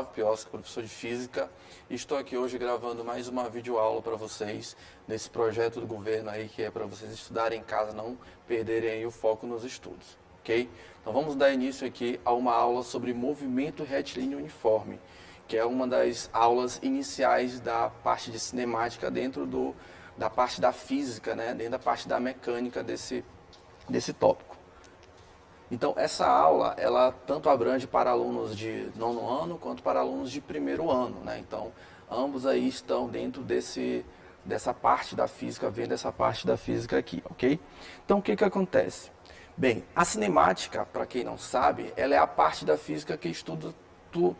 Gustavo Piosca, professor de Física, e estou aqui hoje gravando mais uma videoaula para vocês, nesse projeto do governo aí, que é para vocês estudarem em casa, não perderem aí o foco nos estudos, ok? Então vamos dar início aqui a uma aula sobre movimento retilíneo uniforme, que é uma das aulas iniciais da parte de cinemática dentro da parte da física, né? Dentro da parte da mecânica desse tópico. Então, essa aula, ela tanto abrange para alunos de nono ano, quanto para alunos de primeiro ano, né? Então, ambos aí estão dentro dessa parte da física, vendo essa parte da física aqui, ok? Então, o que acontece? Bem, a cinemática, para quem não sabe, ela é a parte da física que estuda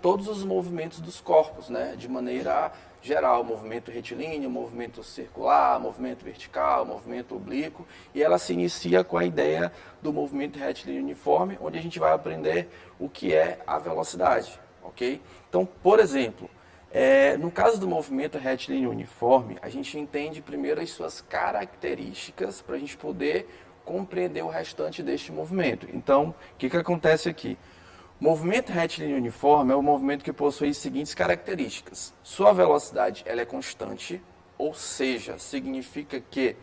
todos os movimentos dos corpos, né? De maneira geral, movimento retilíneo, movimento circular, movimento vertical, movimento oblíquo, e ela se inicia com a ideia do movimento retilíneo uniforme, onde a gente vai aprender o que é a velocidade, ok? Então, por exemplo, no caso do movimento retilíneo uniforme, a gente entende primeiro as suas características para a gente poder compreender o restante deste movimento. Então, o que acontece aqui? Movimento retilíneo uniforme é um movimento que possui as seguintes características. Sua velocidade ela é constante, ou seja, significa que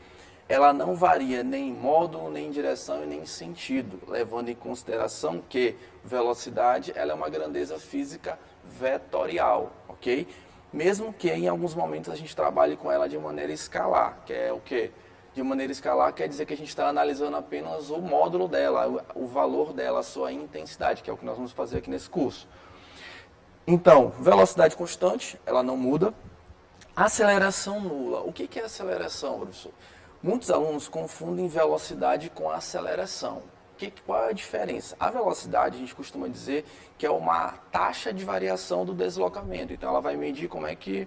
ela não varia nem em módulo, nem em direção e nem em sentido, levando em consideração que velocidade ela é uma grandeza física vetorial, ok? Mesmo que em alguns momentos a gente trabalhe com ela de maneira escalar, que é o quê? De maneira escalar quer dizer que a gente está analisando apenas o módulo dela, o valor dela, a sua intensidade, que é o que nós vamos fazer aqui nesse curso. Então, velocidade constante, ela não muda. Aceleração nula. O que é aceleração, professor? Muitos alunos confundem velocidade com aceleração. Qual é a diferença? A velocidade, a gente costuma dizer que é uma taxa de variação do deslocamento. Então, ela vai medir como é que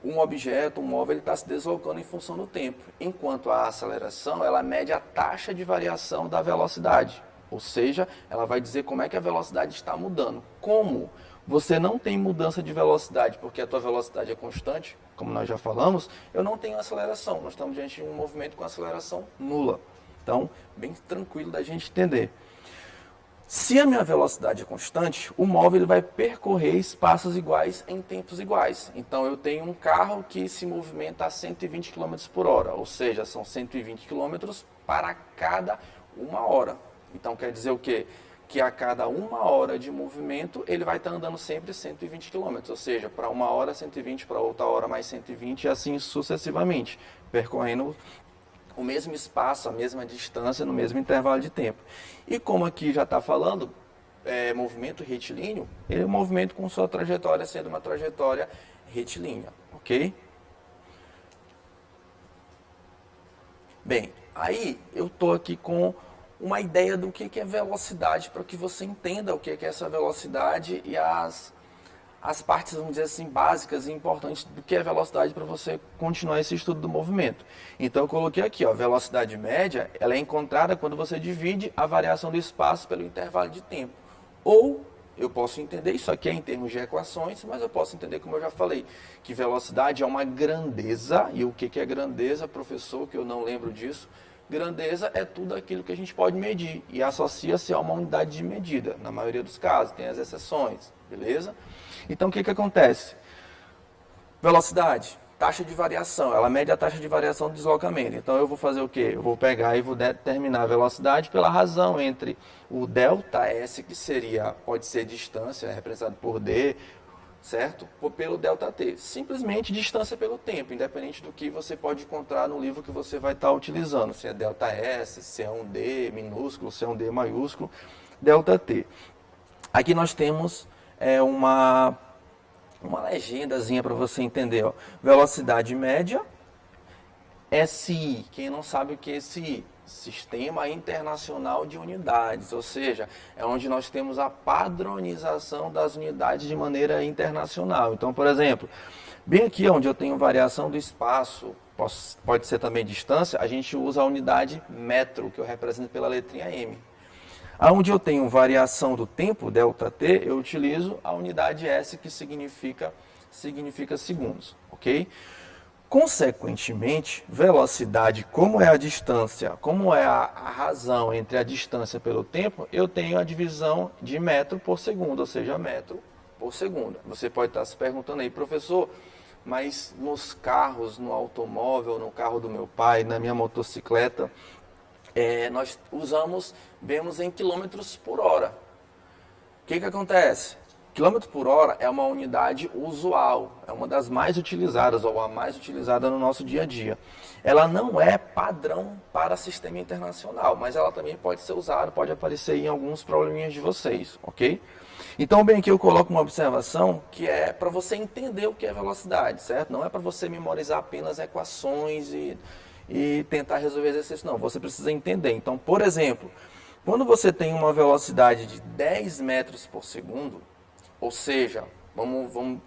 um objeto, um móvel, está se deslocando em função do tempo. Enquanto a aceleração, ela mede a taxa de variação da velocidade. Ou seja, ela vai dizer como é que a velocidade está mudando. Como você não tem mudança de velocidade, porque a tua velocidade é constante, como nós já falamos, eu não tenho aceleração. Nós estamos diante de um movimento com aceleração nula. Então, bem tranquilo da gente entender. Se a minha velocidade é constante, o móvel ele vai percorrer espaços iguais em tempos iguais. Então, eu tenho um carro que se movimenta a 120 km por hora, ou seja, são 120 km para cada uma hora. Então, quer dizer o quê? Que a cada uma hora de movimento, ele vai estar andando sempre 120 km, ou seja, para uma hora 120, para outra hora mais 120 e assim sucessivamente, percorrendo o mesmo espaço, a mesma distância, no mesmo intervalo de tempo. E como aqui já está falando, movimento retilíneo, ele é um movimento com sua trajetória sendo uma trajetória retilínea, ok? Bem, aí eu estou aqui com uma ideia do que é velocidade, para que você entenda o que é essa velocidade e as partes, vamos dizer assim, básicas e importantes do que é velocidade para você continuar esse estudo do movimento. Então, eu coloquei aqui, ó, velocidade média, ela é encontrada quando você divide a variação do espaço pelo intervalo de tempo. Ou, eu posso entender, isso aqui é em termos de equações, mas eu posso entender, como eu já falei, que velocidade é uma grandeza, e o que é grandeza, professor, que eu não lembro disso? Grandeza é tudo aquilo que a gente pode medir, e associa-se a uma unidade de medida, na maioria dos casos, tem as exceções, beleza? Então, o que acontece? Velocidade, taxa de variação, ela mede a taxa de variação do deslocamento. Então, eu vou fazer o quê? Eu vou pegar e vou determinar a velocidade pela razão entre o ΔS, que pode ser distância, representado por D, certo? Ou pelo ΔT. Simplesmente distância pelo tempo, independente do que você pode encontrar no livro que você vai estar utilizando. Se é ΔS, se é um D minúsculo, se é um D maiúsculo, ΔT. Aqui nós temos uma legendazinha para você entender, ó. Velocidade média, SI. Quem não sabe o que é SI? Sistema Internacional de Unidades, ou seja, é onde nós temos a padronização das unidades de maneira internacional. Então, por exemplo, bem aqui onde eu tenho variação do espaço, pode ser também distância, a gente usa a unidade metro, que eu represento pela letrinha M. Onde eu tenho variação do tempo, ΔT, eu utilizo a unidade S, que significa segundos, ok? Consequentemente, velocidade, como é a distância, como é a razão entre a distância pelo tempo, eu tenho a divisão de metro por segundo, ou seja, metro por segundo. Você pode estar se perguntando aí, professor, mas nos carros, no automóvel, no carro do meu pai, na minha motocicleta, nós vemos em quilômetros por hora. O que acontece? Quilômetro por hora é uma unidade usual, é uma das mais utilizadas, ou a mais utilizada no nosso dia a dia. Ela não é padrão para sistema internacional, mas ela também pode ser usada, pode aparecer em alguns probleminhas de vocês, ok? Então, bem, aqui eu coloco uma observação que é para você entender o que é velocidade, certo? Não é para você memorizar apenas equações e tentar resolver exercícios, não. Você precisa entender. Então, por exemplo, quando você tem uma velocidade de 10 metros por segundo, ou seja, vamos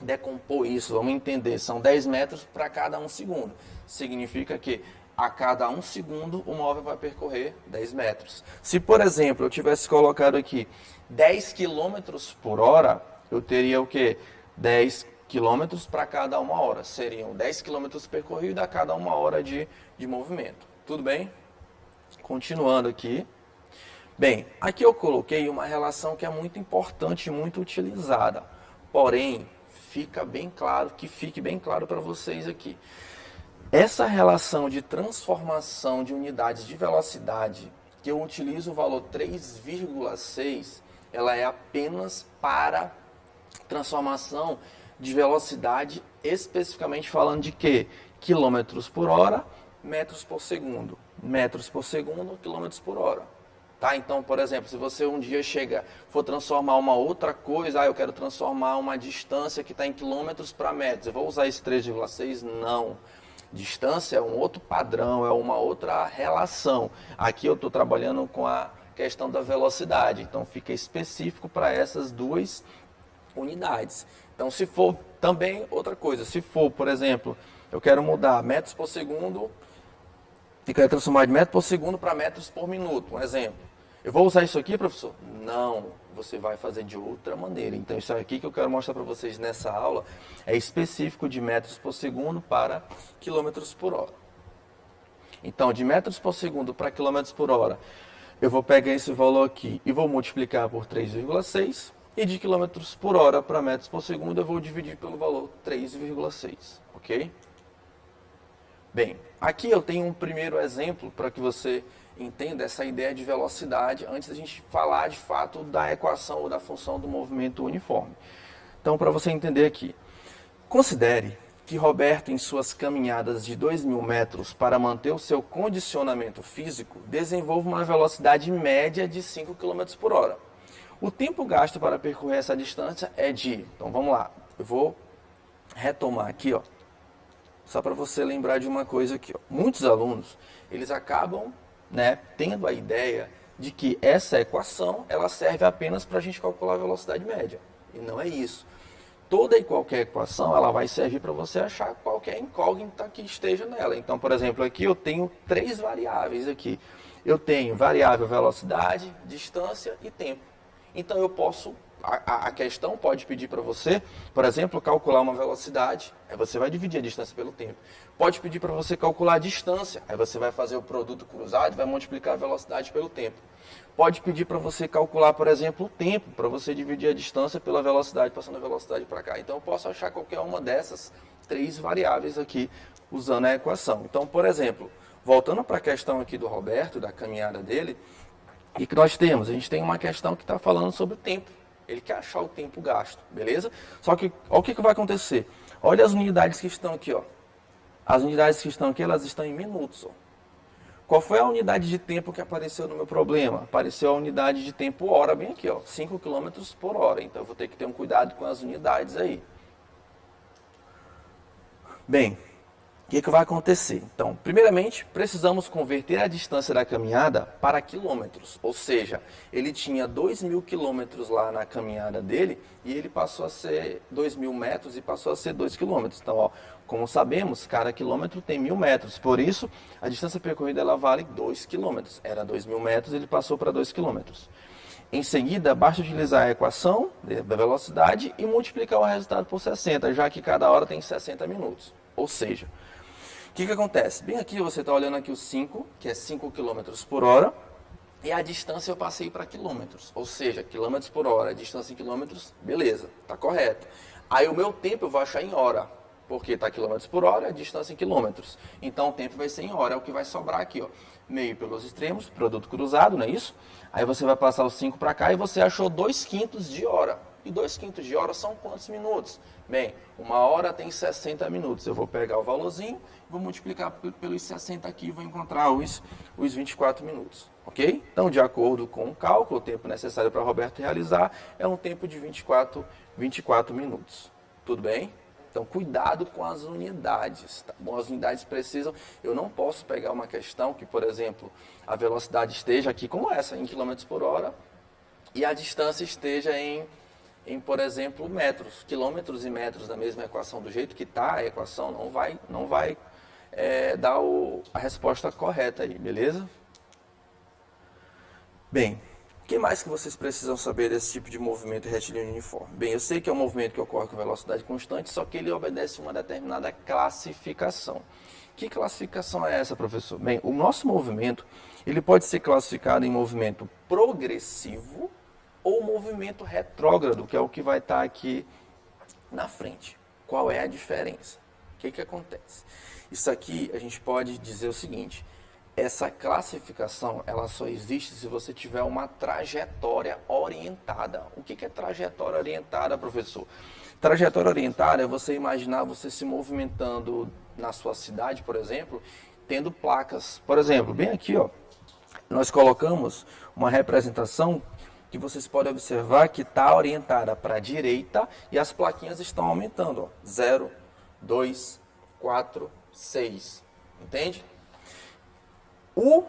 decompor isso, vamos entender, são 10 metros para cada 1 segundo. Significa que a cada 1 segundo o móvel vai percorrer 10 metros. Se, por exemplo, eu tivesse colocado aqui 10 quilômetros por hora, eu teria o quê? 10 quilômetros para cada 1 hora. Seriam 10 quilômetros percorridos a cada 1 hora de movimento. Tudo bem? Continuando aqui. Bem, aqui eu coloquei uma relação que é muito importante e muito utilizada. Porém, fique bem claro para vocês aqui. Essa relação de transformação de unidades de velocidade, que eu utilizo o valor 3,6, ela é apenas para transformação de velocidade, especificamente falando de quê? Quilômetros por hora, metros por segundo. Metros por segundo, quilômetros por hora. Tá? Então, por exemplo, se você um dia for transformar uma outra coisa, eu quero transformar uma distância que está em quilômetros para metros, eu vou usar esse 3,6? Não. Distância é um outro padrão, é uma outra relação. Aqui eu estou trabalhando com a questão da velocidade, então fica específico para essas duas unidades. Então, se for também outra coisa, se for, por exemplo, eu quero mudar metros por segundo, e quero transformar de metro por segundo para metros por minuto, um exemplo. Eu vou usar isso aqui, professor? Não, você vai fazer de outra maneira. Então, isso aqui que eu quero mostrar para vocês nessa aula é específico de metros por segundo para quilômetros por hora. Então, de metros por segundo para quilômetros por hora, eu vou pegar esse valor aqui e vou multiplicar por 3,6. E de quilômetros por hora para metros por segundo, eu vou dividir pelo valor 3,6, ok? Bem, aqui eu tenho um primeiro exemplo para que você entenda essa ideia de velocidade antes da gente falar de fato da equação ou da função do movimento uniforme. Então, para você entender aqui, considere que Roberto, em suas caminhadas de 2.000 metros para manter o seu condicionamento físico, desenvolve uma velocidade média de 5 km por hora. O tempo gasto para percorrer essa distância é de... Então, vamos lá. Eu vou retomar aqui, ó. Só para você lembrar de uma coisa aqui, ó. Muitos alunos, eles acabam, tendo a ideia de que essa equação, ela serve apenas para a gente calcular a velocidade média. E não é isso. Toda e qualquer equação, ela vai servir para você achar qualquer incógnita que esteja nela. Então, por exemplo, aqui eu tenho 3 variáveis aqui. Eu tenho variável velocidade, distância e tempo. Então, eu posso... A questão pode pedir para você, por exemplo, calcular uma velocidade, aí você vai dividir a distância pelo tempo. Pode pedir para você calcular a distância, aí você vai fazer o produto cruzado e vai multiplicar a velocidade pelo tempo. Pode pedir para você calcular, por exemplo, o tempo, para você dividir a distância pela velocidade, passando a velocidade para cá. Então, eu posso achar qualquer uma dessas 3 variáveis aqui, usando a equação. Então, por exemplo, voltando para a questão aqui do Roberto, da caminhada dele, o que nós temos? A gente tem uma questão que está falando sobre o tempo. Ele quer achar o tempo gasto, beleza? Só que, olha o que vai acontecer. Olha as unidades que estão aqui, ó. As unidades que estão aqui, elas estão em minutos, ó. Qual foi a unidade de tempo que apareceu no meu problema? Apareceu a unidade de tempo hora, bem aqui, ó. 5 km por hora. Então, eu vou ter que ter um cuidado com as unidades aí. Bem, o que vai acontecer? Então, primeiramente, precisamos converter a distância da caminhada para quilômetros. Ou seja, ele tinha 2.000 quilômetros lá na caminhada dele e ele passou a ser 2.000 metros e passou a ser 2 quilômetros. Então, ó, como sabemos, cada quilômetro tem 1.000 metros. Por isso, a distância percorrida ela vale 2 quilômetros. Era 2.000 metros, ele passou para 2 quilômetros. Em seguida, basta utilizar a equação da velocidade e multiplicar o resultado por 60, já que cada hora tem 60 minutos. Ou seja... O que acontece? Bem aqui você está olhando aqui o 5, que é 5 km por hora, E a distância eu passei para quilômetros, ou seja, quilômetros por hora, a distância em quilômetros, beleza, está correto. Aí o meu tempo eu vou achar em hora, porque está quilômetros por hora, a distância em quilômetros. Então o tempo vai ser em hora, é o que vai sobrar aqui, ó. Meio pelos extremos, produto cruzado, não é isso? Aí você vai passar os 5 para cá e você achou 2/5 de hora. E 2/5 de hora são quantos minutos? Bem, 1 hora tem 60 minutos. Eu vou pegar o valorzinho, vou multiplicar pelos 60 aqui e vou encontrar os 24 minutos. Ok? Então, de acordo com o cálculo, o tempo necessário para Roberto realizar é um tempo de 24 minutos. Tudo bem? Então, cuidado com as unidades. Tá bom? As unidades precisam... Eu não posso pegar uma questão que, por exemplo, a velocidade esteja aqui como essa, em quilômetros por hora, e a distância esteja em, por exemplo, metros. Quilômetros e metros da mesma equação, do jeito que está a equação, não vai dar a resposta correta aí, beleza? Bem, o que mais que vocês precisam saber desse tipo de movimento retilíneo uniforme? Bem, eu sei que é um movimento que ocorre com velocidade constante, só que ele obedece uma determinada classificação. Que classificação é essa, professor? Bem, o nosso movimento, ele pode ser classificado em movimento progressivo ou movimento retrógrado, que é o que vai estar aqui na frente. Qual é a diferença? O que acontece? Isso aqui a gente pode dizer o seguinte: essa classificação ela só existe se você tiver uma trajetória orientada. O que é trajetória orientada, professor? Trajetória orientada é você imaginar você se movimentando na sua cidade, por exemplo, tendo placas. Por exemplo, bem aqui, ó, nós colocamos uma representação que vocês podem observar que está orientada para a direita e as plaquinhas estão aumentando. Ó, 0, 2, 4, 6. Entende? O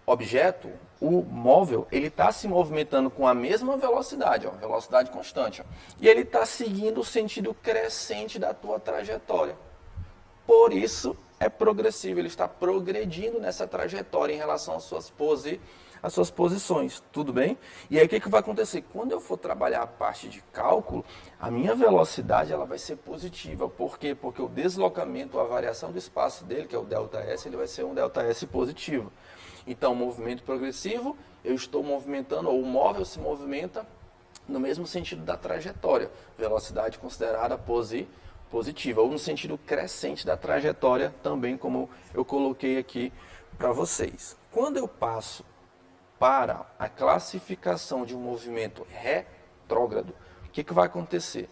objeto, o móvel, ele está se movimentando com a mesma velocidade, ó, velocidade constante. Ó, e ele está seguindo o sentido crescente da tua trajetória. Por isso, é progressivo, ele está progredindo nessa trajetória em relação às suas posições, tudo bem? E aí o que vai acontecer? Quando eu for trabalhar a parte de cálculo, a minha velocidade ela vai ser positiva. Por quê? Porque o deslocamento, a variação do espaço dele, que é o ΔS, ele vai ser um ΔS positivo. Então, movimento progressivo, eu estou movimentando, ou o móvel se movimenta no mesmo sentido da trajetória, velocidade considerada positiva, ou no sentido crescente da trajetória, também como eu coloquei aqui para vocês. Quando eu passo para a classificação de um movimento retrógrado, o que vai acontecer?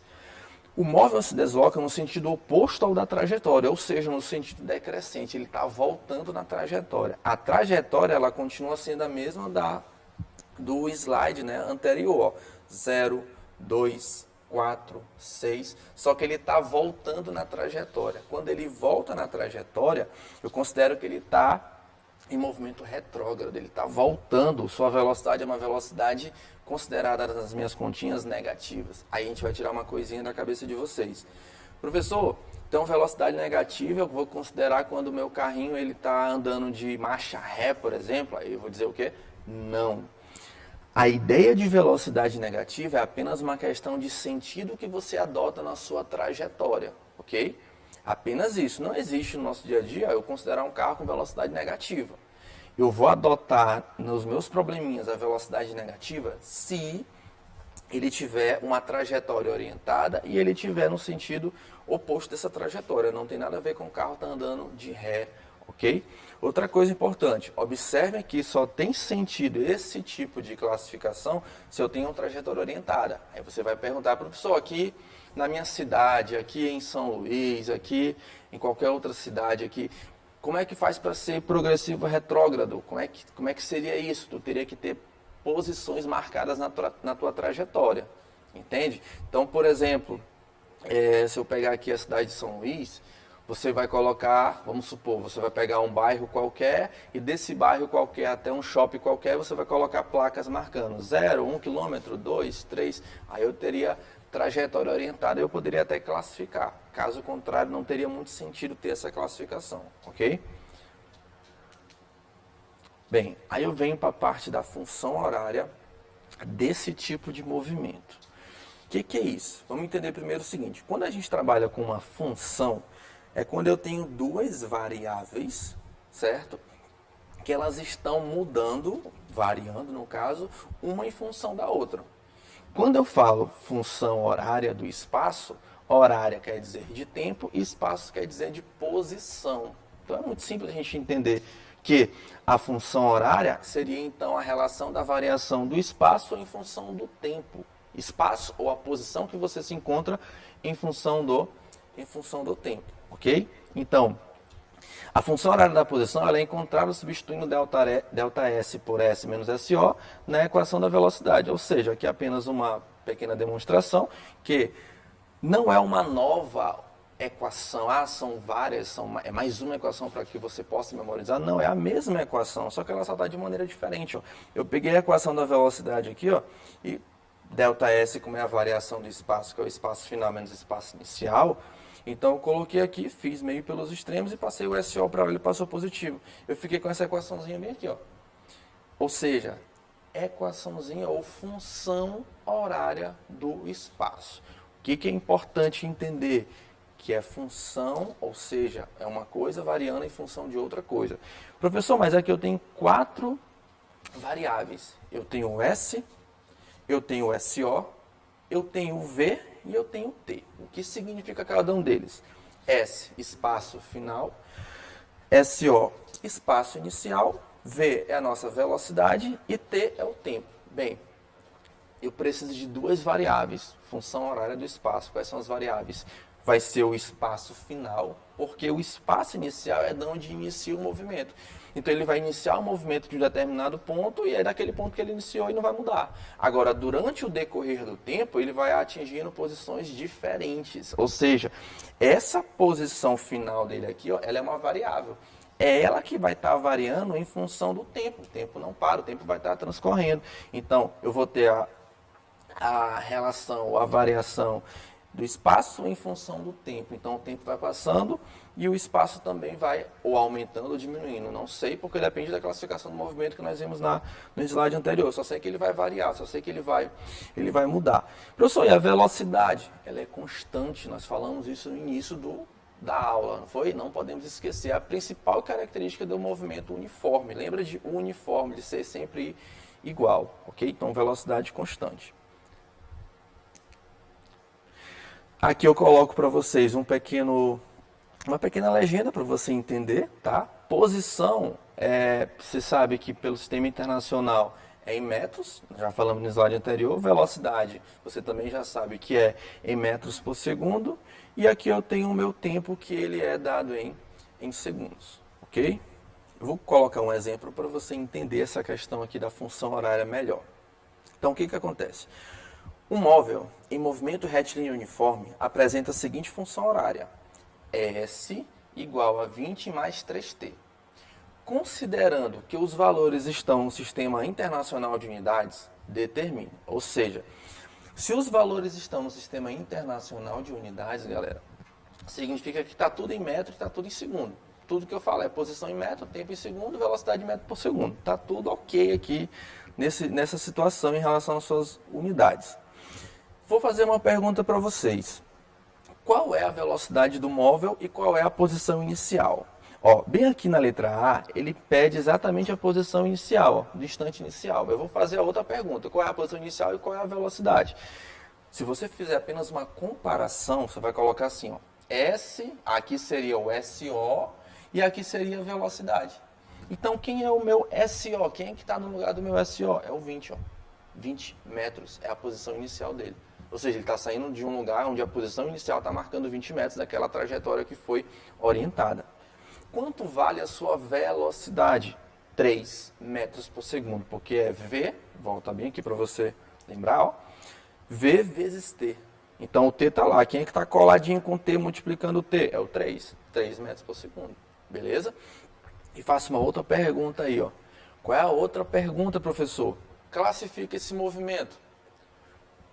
O móvel se desloca no sentido oposto ao da trajetória, ou seja, no sentido decrescente, ele está voltando na trajetória. A trajetória ela continua sendo a mesma do slide, né, anterior, 0, 2, 4, 6, só que ele está voltando na trajetória. Quando ele volta na trajetória, eu considero que ele está em movimento retrógrado, ele está voltando, sua velocidade é uma velocidade considerada nas minhas continhas negativas. Aí a gente vai tirar uma coisinha da cabeça de vocês. Professor, então velocidade negativa eu vou considerar quando o meu carrinho ele está andando de marcha ré, por exemplo, aí eu vou dizer o quê? Não. A ideia de velocidade negativa é apenas uma questão de sentido que você adota na sua trajetória, ok? Apenas isso. Não existe no nosso dia a dia eu considerar um carro com velocidade negativa. Eu vou adotar nos meus probleminhas a velocidade negativa se ele tiver uma trajetória orientada e ele tiver no sentido oposto dessa trajetória. Não tem nada a ver com o carro estar andando de ré, ok? Outra coisa importante, observem que só tem sentido esse tipo de classificação se eu tenho uma trajetória orientada. Aí você vai perguntar, professor, aqui na minha cidade, aqui em São Luís, aqui em qualquer outra cidade aqui, como é que faz para ser progressivo retrógrado? Como é que seria isso? Tu teria que ter posições marcadas na tua trajetória, entende? Então, por exemplo, se eu pegar aqui a cidade de São Luís, você vai colocar, vamos supor, você vai pegar um bairro qualquer e desse bairro qualquer até um shopping qualquer, você vai colocar placas marcando 0, 1 quilômetro, 2, 3, aí eu teria trajetória orientada, eu poderia até classificar. Caso contrário, não teria muito sentido ter essa classificação, ok? Bem, aí eu venho para a parte da função horária desse tipo de movimento. O que é isso? Vamos entender primeiro o seguinte, quando a gente trabalha com uma função, é quando eu tenho duas variáveis, certo? que elas estão mudando, variando no caso, uma em função da outra. Quando eu falo função horária do espaço, horária quer dizer de tempo e espaço quer dizer de posição. Então é muito simples a gente entender que a função horária seria então a relação da variação do espaço em função do tempo. Espaço ou a posição que você se encontra em função do tempo, ok? Então, a função horária da posição ela é encontrada substituindo ΔS por S menos SO na equação da velocidade. Ou seja, aqui é apenas uma pequena demonstração que não é uma nova equação, são várias, é mais uma equação para que você possa memorizar. Não, é a mesma equação, só que ela só está de maneira diferente. Ó. Eu peguei a equação da velocidade aqui, ó, e ΔS, como é a variação do espaço, que é o espaço final menos o espaço inicial. Então eu coloquei aqui, fiz meio pelos extremos e passei o SO para ele, passou positivo. Eu fiquei com essa equaçãozinha bem aqui, ó. Ou seja, equaçãozinha ou função horária do espaço. O que é importante entender? Que é função, ou seja, é uma coisa variando em função de outra coisa. Professor, mas aqui eu tenho 4 variáveis. Eu tenho o S, eu tenho o SO, eu tenho o V e eu tenho o T. O que significa cada um deles? S, espaço final, SO, espaço inicial, V é a nossa velocidade e T é o tempo. Bem, eu preciso de 2 variáveis, função horária do espaço. Quais são as variáveis? Vai ser o espaço final, porque o espaço inicial é de onde inicia o movimento. Então ele vai iniciar o movimento de um determinado ponto e é daquele ponto que ele iniciou e não vai mudar. Agora, durante o decorrer do tempo, ele vai atingindo posições diferentes. Ou seja, essa posição final dele aqui, ó, ela é uma variável. É ela que vai estar variando em função do tempo. O tempo não para, o tempo vai estar transcorrendo. Então, eu vou ter a relação, a variação do espaço em função do tempo. Então, o tempo vai passando e o espaço também vai ou aumentando ou diminuindo. Não sei, porque depende da classificação do movimento que nós vimos no slide anterior. Só sei que ele vai variar, só sei que ele vai mudar. Professor, e a velocidade? Ela é constante. Nós falamos isso no início da aula, não foi? Não podemos esquecer. A principal característica do movimento uniforme. Lembra de uniforme, de ser sempre igual, ok? Então, velocidade constante. Aqui eu coloco para vocês uma pequena legenda para você entender, tá? Posição, você sabe que pelo sistema internacional é em metros, já falamos no slide anterior. Velocidade, você também já sabe que é em metros por segundo. E aqui eu tenho o meu tempo, que ele é dado em segundos, ok? Eu vou colocar um exemplo para você entender essa questão aqui da função horária melhor. Então, o que acontece? Um móvel em movimento retilíneo uniforme apresenta a seguinte função horária: S igual a 20 mais 3T. Considerando que os valores estão no Sistema Internacional de Unidades, determine. Ou seja, se os valores estão no Sistema Internacional de Unidades, galera, significa que está tudo em metro e está tudo em segundo. Tudo que eu falo é posição em metro, tempo em segundo, velocidade em metro por segundo. Está tudo ok aqui nessa situação em relação às suas unidades. Vou fazer uma pergunta para vocês. Qual é a velocidade do móvel e qual é a posição inicial? Ó, bem aqui na letra A, ele pede exatamente a posição inicial, ó, do instante inicial. Eu vou fazer a outra pergunta. Qual é a posição inicial e qual é a velocidade? Se você fizer apenas uma comparação, você vai colocar assim, ó, S, aqui seria o SO e aqui seria a velocidade. Então, quem é o meu SO? Quem é que está no lugar do meu SO? É o 20, ó. 20 metros é a posição inicial dele. Ou seja, ele está saindo de um lugar onde a posição inicial está marcando 20 metros daquela trajetória que foi orientada. Quanto vale a sua velocidade? 3 metros por segundo, porque é V, volta bem aqui para você lembrar, ó, V vezes T. Então o T está lá, quem é que está coladinho com o T multiplicando o T? É o 3 metros por segundo, beleza? E faço uma outra pergunta aí, ó. Qual é a outra pergunta, professor? Classifica esse movimento: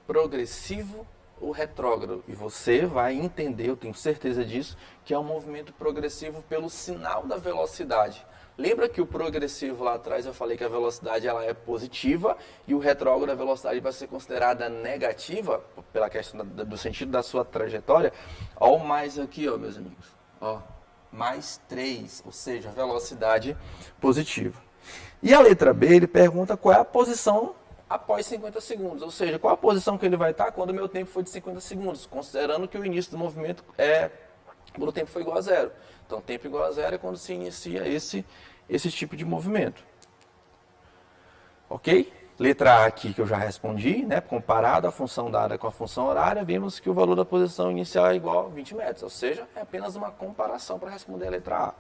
progressivo ou retrógrado? E você vai entender, eu tenho certeza disso, que é um movimento progressivo pelo sinal da velocidade. Lembra que o progressivo lá atrás eu falei que a velocidade ela é positiva e o retrógrado, a velocidade vai ser considerada negativa pela questão do sentido da sua trajetória? Olha o mais aqui, ó, meus amigos. Ó, mais 3, ou seja, velocidade positiva. E a letra B, ele pergunta qual é a posição após 50 segundos, ou seja, qual a posição que ele vai estar quando o meu tempo for de 50 segundos, considerando que o início do movimento quando o tempo for igual a zero. Então, tempo igual a zero é quando se inicia esse tipo de movimento. Ok? Letra A aqui que eu já respondi, né? Comparado a função dada com a função horária, vimos que o valor da posição inicial é igual a 20 metros, ou seja, é apenas uma comparação para responder a letra A.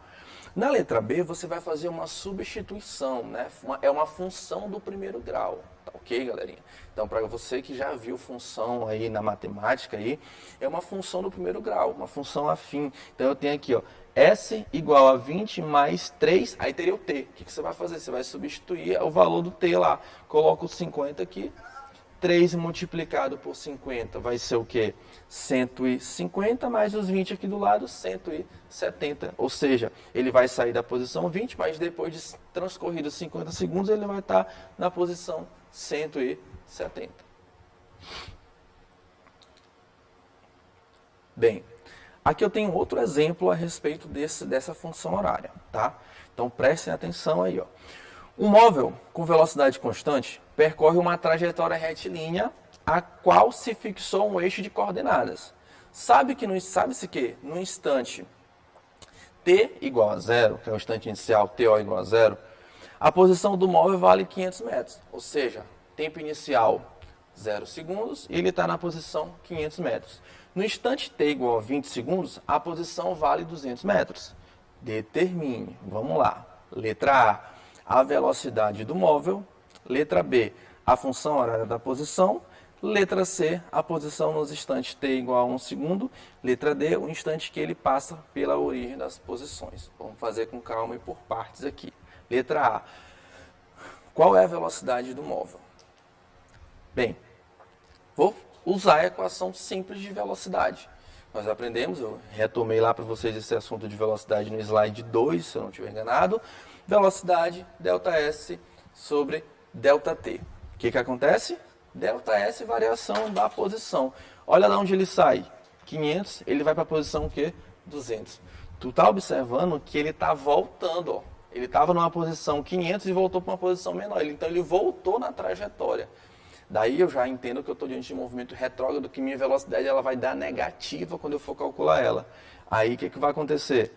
Na letra B, você vai fazer uma substituição, né? É uma função do primeiro grau, tá ok, galerinha? Então, para você que já viu função aí na matemática, aí, é uma função do primeiro grau, uma função afim. Então, eu tenho aqui, ó, S igual a 20 mais 3, aí teria o T. O que você vai fazer? Você vai substituir o valor do T lá. Coloca o 50 aqui. 3 multiplicado por 50 vai ser o quê? 150 mais os 20 aqui do lado, 170. Ou seja, ele vai sair da posição 20, mas depois de transcorridos 50 segundos, ele vai estar na posição 170. Bem, aqui eu tenho outro exemplo a respeito dessa função horária, tá? Então prestem atenção aí, ó. Um móvel com velocidade constante percorre uma trajetória retilínea a qual se fixou um eixo de coordenadas. Sabe-se que no instante t igual a zero, que é o instante inicial, TO igual a zero, a posição do móvel vale 500 metros. Ou seja, tempo inicial 0 segundos e ele está na posição 500 metros. No instante t igual a 20 segundos, a posição vale 200 metros. Determine, vamos lá, letra A, a velocidade do móvel, letra B, a função horária da posição, letra C, a posição nos instantes t igual a 1 segundo, letra D, o instante que ele passa pela origem das posições. Vamos fazer com calma e por partes aqui. Letra A, qual é a velocidade do móvel? Bem, vou usar a equação simples de velocidade. Nós aprendemos, eu retomei lá para vocês esse assunto de velocidade no slide 2, se eu não estiver enganado. Velocidade, ΔS sobre ΔT. O que acontece? ΔS, variação da posição. Olha lá onde ele sai. 500, ele vai para a posição o quê? 200. Tu tá observando que ele está voltando, ó. Ele estava numa posição 500 e voltou para uma posição menor. Então ele voltou na trajetória. Daí eu já entendo que eu estou diante de um movimento retrógrado, que minha velocidade ela vai dar negativa quando eu for calcular ela. Aí o que vai acontecer?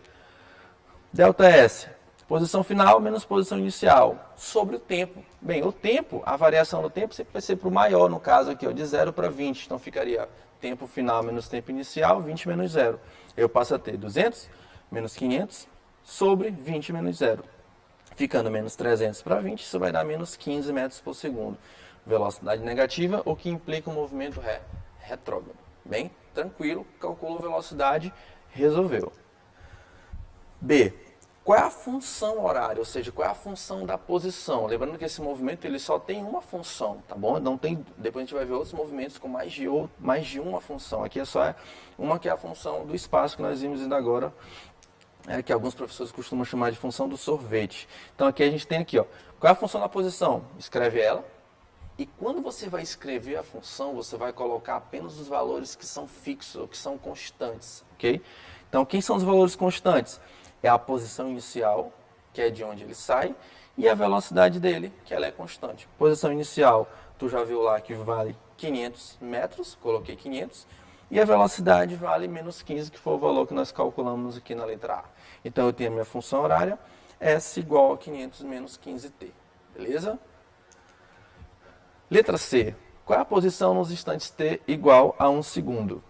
ΔS, posição final menos posição inicial, sobre o tempo. Bem, o tempo, a variação do tempo sempre vai ser para o maior, no caso aqui, ó, de 0 para 20. Então ficaria tempo final menos tempo inicial, 20 menos 0. Eu passo a ter 200 menos 500 sobre 20 menos 0. Ficando menos 300 para 20, isso vai dar menos 15 metros por segundo. Velocidade negativa, o que implica um movimento retrógrado. Bem, tranquilo, calculou velocidade, resolveu. B, qual é a função horária, ou seja, qual é a função da posição? Lembrando que esse movimento ele só tem uma função, tá bom? Não tem, depois a gente vai ver outros movimentos com mais de uma função. Aqui é só uma que é a função do espaço que nós vimos ainda agora, que alguns professores costumam chamar de função do sorvete. Então aqui a gente tem aqui, ó, qual é a função da posição? Escreve ela. E quando você vai escrever a função, você vai colocar apenas os valores que são fixos ou que são constantes, ok? Então, quem são os valores constantes? É a posição inicial, que é de onde ele sai, e a velocidade dele, que ela é constante. Posição inicial, tu já viu lá que vale 500 metros, coloquei 500, e a velocidade vale menos 15, que foi o valor que nós calculamos aqui na letra A. Então, eu tenho a minha função horária, S igual a 500 menos 15t, beleza? Letra C. Qual é a posição nos instantes t igual a 1 segundo?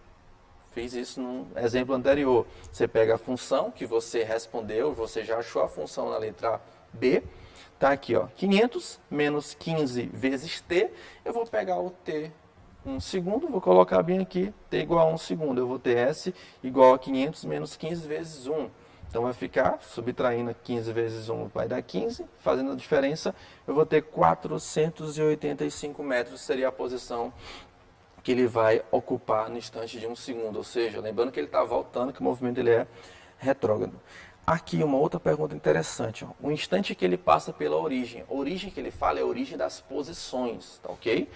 Fiz isso no exemplo anterior. Você pega a função que você respondeu, você já achou a função na letra B. Está aqui, ó, 500 menos 15 vezes t. Eu vou pegar o t 1 segundo, vou colocar bem aqui, t igual a 1 segundo. Eu vou ter S igual a 500 menos 15 vezes 1. Então, vai ficar, subtraindo 15 vezes 1 vai dar 15, fazendo a diferença, eu vou ter 485 metros, seria a posição que ele vai ocupar no instante de 1 segundo. Ou seja, lembrando que ele está voltando, que o movimento ele é retrógrado. Aqui, uma outra pergunta interessante. Ó. O instante que ele passa pela origem. A origem que ele fala é a origem das posições, tá ok?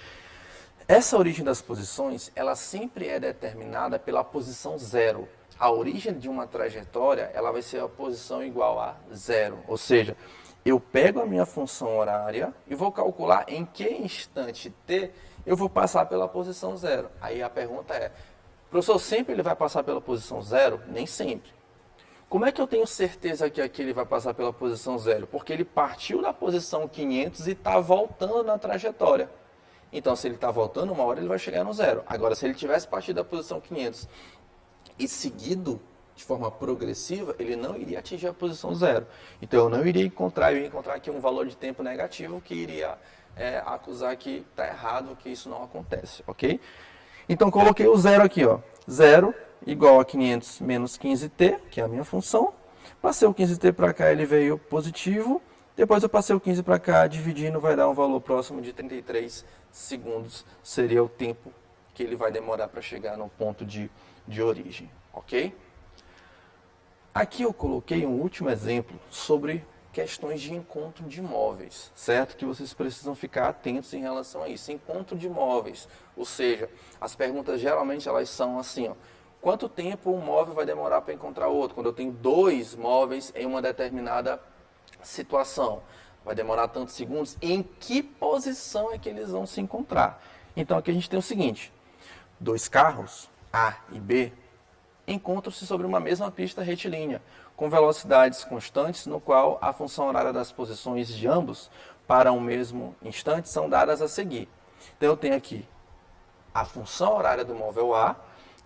Essa origem das posições, ela sempre é determinada pela posição 0. a origem de uma trajetória, ela vai ser a posição igual a zero. Ou seja, eu pego a minha função horária e vou calcular em que instante t eu vou passar pela posição zero. Aí a pergunta é, professor, sempre ele vai passar pela posição zero? Nem sempre. Como é que eu tenho certeza que aqui ele vai passar pela posição zero? Porque ele partiu da posição 500 e está voltando na trajetória. Então, se ele está voltando, uma hora ele vai chegar no zero. Agora, se ele tivesse partido da posição 500 e seguido de forma progressiva, ele não iria atingir a posição zero. Então, eu não iria encontrar, eu ia encontrar aqui um valor de tempo negativo que iria acusar que está errado, que isso não acontece, ok? Então, coloquei o zero aqui, ó. Zero igual a 500 menos 15t, que é a minha função. Passei o 15t para cá, ele veio positivo. Depois eu passei o 15 para cá, dividindo, vai dar um valor próximo de 33 segundos. Seria o tempo que ele vai demorar para chegar no ponto de origem, ok? Aqui eu coloquei um último exemplo sobre questões de encontro de móveis, certo? Que vocês precisam ficar atentos em relação a isso. Encontro de móveis, ou seja, as perguntas geralmente elas são assim, ó. Quanto tempo um móvel vai demorar para encontrar outro? Quando eu tenho dois móveis em uma determinada situação, vai demorar tantos segundos? Em que posição é que eles vão se encontrar? Então aqui a gente tem o seguinte, dois carros, A e B, encontram-se sobre uma mesma pista retilínea, com velocidades constantes, no qual a função horária das posições de ambos para um mesmo instante são dadas a seguir. Então eu tenho aqui a função horária do móvel A,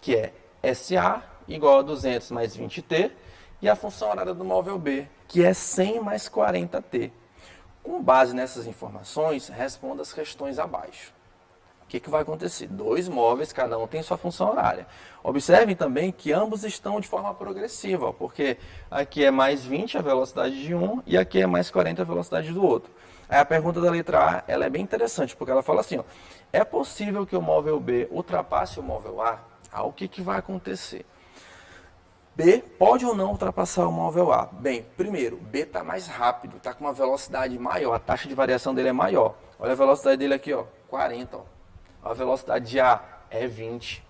que é SA igual a 200 mais 20t, e a função horária do móvel B, que é 100 mais 40t. Com base nessas informações, responda as questões abaixo. O que vai acontecer? Dois móveis, cada um tem sua função horária. Observem também que ambos estão de forma progressiva, porque aqui é mais 20 a velocidade de um e aqui é mais 40 a velocidade do outro. Aí a pergunta da letra A ela é bem interessante, porque ela fala assim, ó, é possível que o móvel B ultrapasse o móvel A? O que vai acontecer? B pode ou não ultrapassar o móvel A? Bem, primeiro, B está mais rápido, está com uma velocidade maior, a taxa de variação dele é maior. Olha a velocidade dele aqui, ó, 40, ó. A velocidade de A é 20,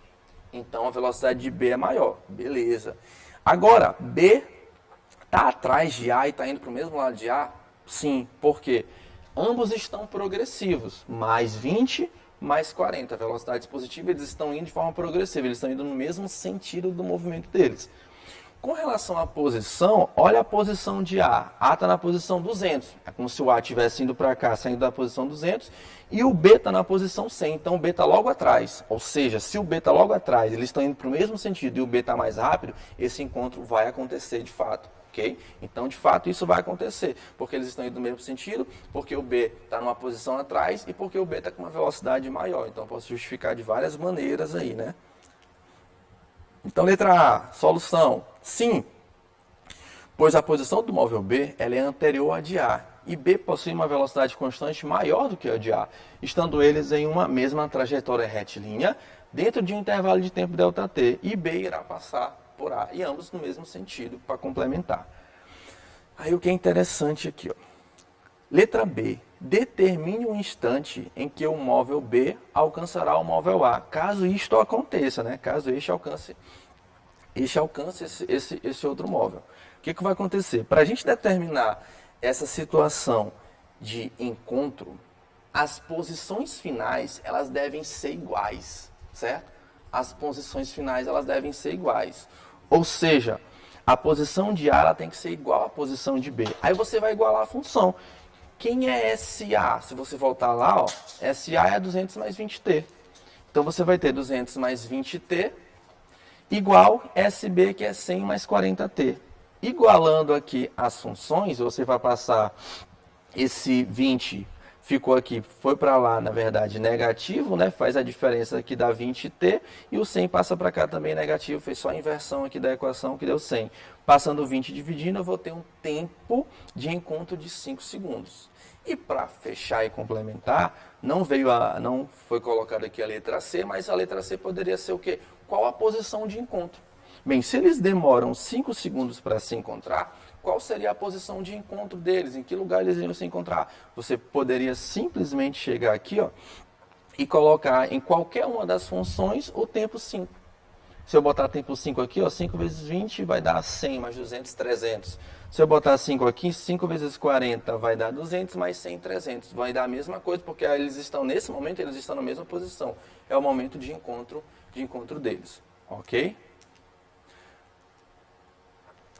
então a velocidade de B é maior, beleza. Agora, B está atrás de A e está indo para o mesmo lado de A? Sim, porque ambos estão progressivos, mais 20, mais 40, velocidades positivas, eles estão indo de forma progressiva, eles estão indo no mesmo sentido do movimento deles. Com relação à posição, olha a posição de A. A está na posição 200. É como se o A estivesse indo para cá, saindo da posição 200, e o B está na posição 100. Então, o B está logo atrás. Ou seja, se o B está logo atrás, eles estão indo para o mesmo sentido e o B está mais rápido, esse encontro vai acontecer de fato. Okay? Então, de fato, isso vai acontecer. Porque eles estão indo no mesmo sentido, porque o B está numa posição atrás e porque o B está com uma velocidade maior. Então, eu posso justificar de várias maneiras aí, né? Então, letra A, solução. Sim, pois a posição do móvel B ela é anterior à de A, e B possui uma velocidade constante maior do que a de A, estando eles em uma mesma trajetória retilínea, dentro de um intervalo de tempo ΔT, e B irá passar por A, e ambos no mesmo sentido, para complementar. Aí o que é interessante aqui, ó. Letra B, determine um instante em que o móvel B alcançará o móvel A, caso isto aconteça, né? Caso este alcance esse outro móvel. O que vai acontecer? Para a gente determinar essa situação de encontro, as posições finais elas devem ser iguais, certo? As posições finais elas devem ser iguais. Ou seja, a posição de A ela tem que ser igual à posição de B. Aí você vai igualar a função. Quem é SA? Se você voltar lá, ó, SA é 200 mais 20t. Então você vai ter 200 mais 20t igual SB, que é 100 mais 40t. Igualando aqui as funções, você vai passar esse 20, ficou aqui, foi para lá, na verdade, negativo, né? Faz a diferença aqui da 20t, e o 100 passa para cá também negativo, fez só a inversão aqui da equação, que deu 100. Passando o 20 dividindo, eu vou ter um tempo de encontro de 5 segundos. E para fechar e complementar, não foi colocada aqui a letra C, mas a letra C poderia ser o quê? Qual a posição de encontro? Bem, se eles demoram 5 segundos para se encontrar, qual seria a posição de encontro deles? Em que lugar eles iriam se encontrar? Você poderia simplesmente chegar aqui, ó, e colocar em qualquer uma das funções o tempo 5. Se eu botar tempo 5 aqui, ó, 5 vezes 20 vai dar 100, mais 200, 300. Se eu botar 5 aqui, 5 vezes 40 vai dar 200, mais 100, 300. Vai dar a mesma coisa, porque eles estão, nesse momento, eles estão na mesma posição. É o momento de encontro deles, ok?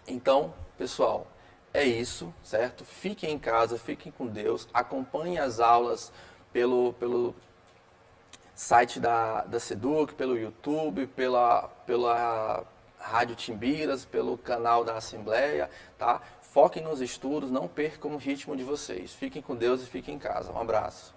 Então, pessoal, é isso, certo? Fiquem em casa, fiquem com Deus, acompanhem as aulas pelo site da Seduc, pelo YouTube, pela Rádio Timbiras, pelo canal da Assembleia, tá? Foquem nos estudos, não percam o ritmo de vocês. Fiquem com Deus e fiquem em casa. Um abraço.